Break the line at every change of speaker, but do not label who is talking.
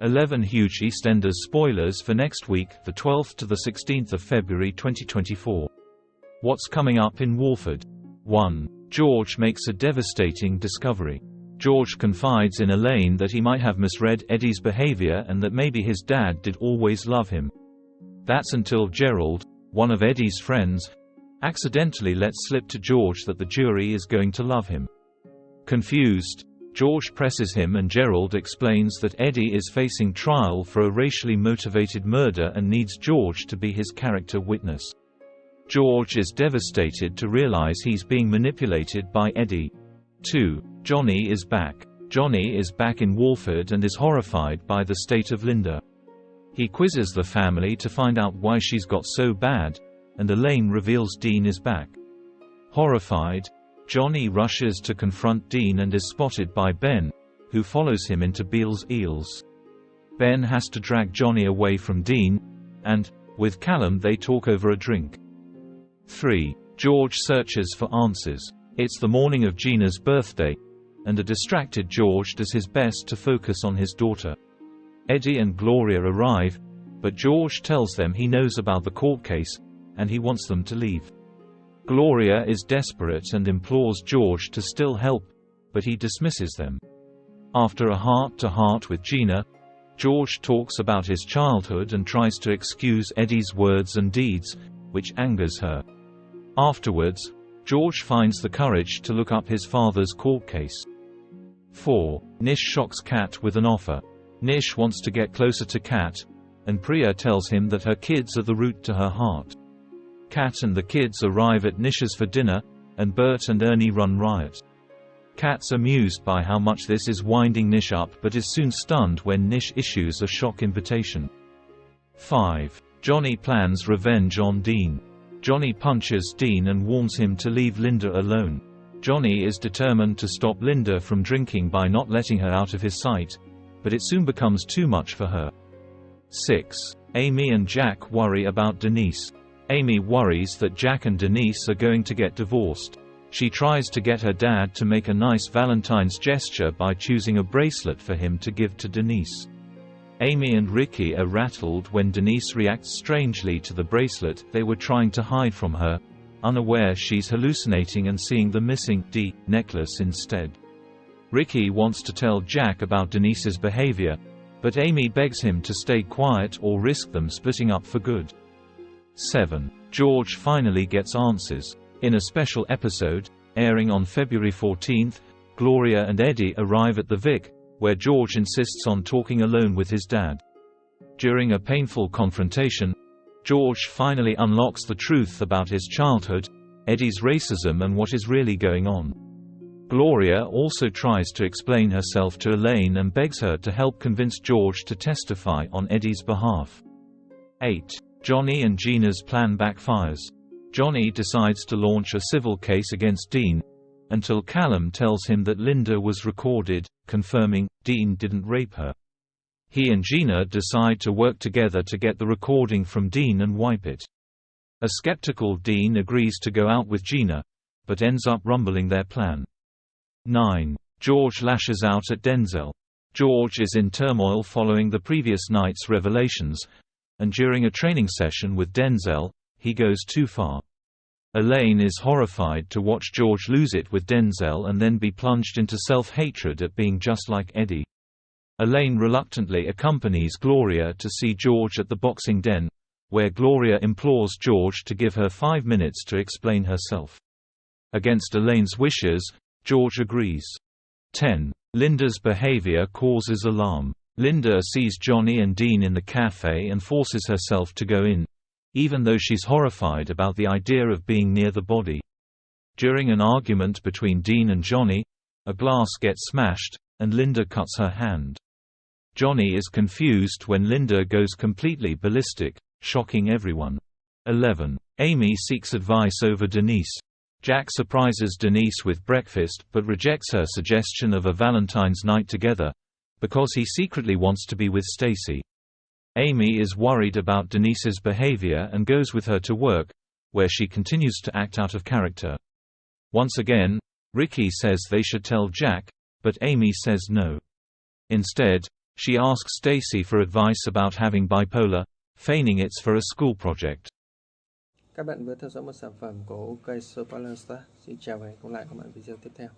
11 Huge EastEnders spoilers for next week, the 12th to the 16th of February 2024. What's coming up in Walford? 1. George makes a devastating discovery. George confides in Elaine that he might have misread Eddie's behaviour and that maybe his dad did always love him. That's until Gerald, one of Eddie's friends, accidentally lets slip to George that the jury is going to love him. Confused, George presses him and Gerald explains that Eddie is facing trial for a racially motivated murder and needs George to be his character witness. George is devastated to realize he's being manipulated by Eddie. 2. Johnny is back. Johnny is back in Walford and is horrified by the state of Linda. He quizzes the family to find out why she's got so bad, and Elaine reveals Dean is back. Horrified, Johnny rushes to confront Dean and is spotted by Ben, who follows him into Beale's Eels. Ben has to drag Johnny away from Dean, and, with Callum, they talk over a drink. 3. George searches for answers. It's the morning of Gina's birthday, and a distracted George does his best to focus on his daughter. Eddie and Gloria arrive, but George tells them he knows about the court case, and he wants them to leave. Gloria is desperate and implores George to still help, but he dismisses them. After a heart-to-heart with Gina, George talks about his childhood and tries to excuse Eddie's words and deeds, which angers her. Afterwards, George finds the courage to look up his father's court case. 4. Nish shocks Kat with an offer. Nish wants to get closer to Kat, and Priya tells him that her kids are the route to her heart. Kat and the kids arrive at Nish's for dinner, and Bert and Ernie run riot. Kat's amused by how much this is winding Nish up but is soon stunned when Nish issues a shock invitation. 5. Johnny plans revenge on Dean. Johnny punches Dean and warns him to leave Linda alone. Johnny is determined to stop Linda from drinking by not letting her out of his sight, but it soon becomes too much for her. 6. Amy and Jack worry about Denise. Amy worries that Jack and Denise are going to get divorced. She tries to get her dad to make a nice Valentine's gesture by choosing a bracelet for him to give to Denise. Amy and Ricky are rattled when Denise reacts strangely to the bracelet they were trying to hide from her, unaware she's hallucinating and seeing the missing necklace instead. Ricky wants to tell Jack about Denise's behavior, but Amy begs him to stay quiet or risk them splitting up for good. 7. George finally gets answers. In a special episode, airing on February 14th, Gloria and Eddie arrive at the Vic, where George insists on talking alone with his dad. During a painful confrontation, George finally unlocks the truth about his childhood, Eddie's racism and what is really going on. Gloria also tries to explain herself to Elaine and begs her to help convince George to testify on Eddie's behalf. 8. Johnny and Gina's plan backfires. Johnny decides to launch a civil case against Dean, until Callum tells him that Linda was recorded, confirming Dean didn't rape her. He and Gina decide to work together to get the recording from Dean and wipe it. A skeptical Dean agrees to go out with Gina, but ends up rumbling their plan. 9. George lashes out at Denzel. George is in turmoil following the previous night's revelations, and during a training session with Denzel, he goes too far. Elaine is horrified to watch George lose it with Denzel and then be plunged into self-hatred at being just like Eddie. Elaine reluctantly accompanies Gloria to see George at the boxing den, where Gloria implores George to give her 5 minutes to explain herself. Against Elaine's wishes, George agrees. 10. Linda's behavior causes alarm. Linda sees Johnny and Dean in the cafe and forces herself to go in, even though she's horrified about the idea of being near the body. During an argument between Dean and Johnny, a glass gets smashed, and Linda cuts her hand. Johnny is confused when Linda goes completely ballistic, shocking everyone. 11. Amy seeks advice over Denise. Jack surprises Denise with breakfast but rejects her suggestion of a Valentine's night together, because he secretly wants to be with Stacy. Amy is worried about Denise's behavior and goes with her to work, where she continues to act out of character. Once again, Ricky says they should tell Jack, but Amy says no. Instead, She asks Stacy for advice about having bipolar, feigning it's for a school project.
Các bạn vừa theo dõi một sản phẩm của OK Spoiler. Xin chào và hẹn gặp lại các bạn video tiếp theo.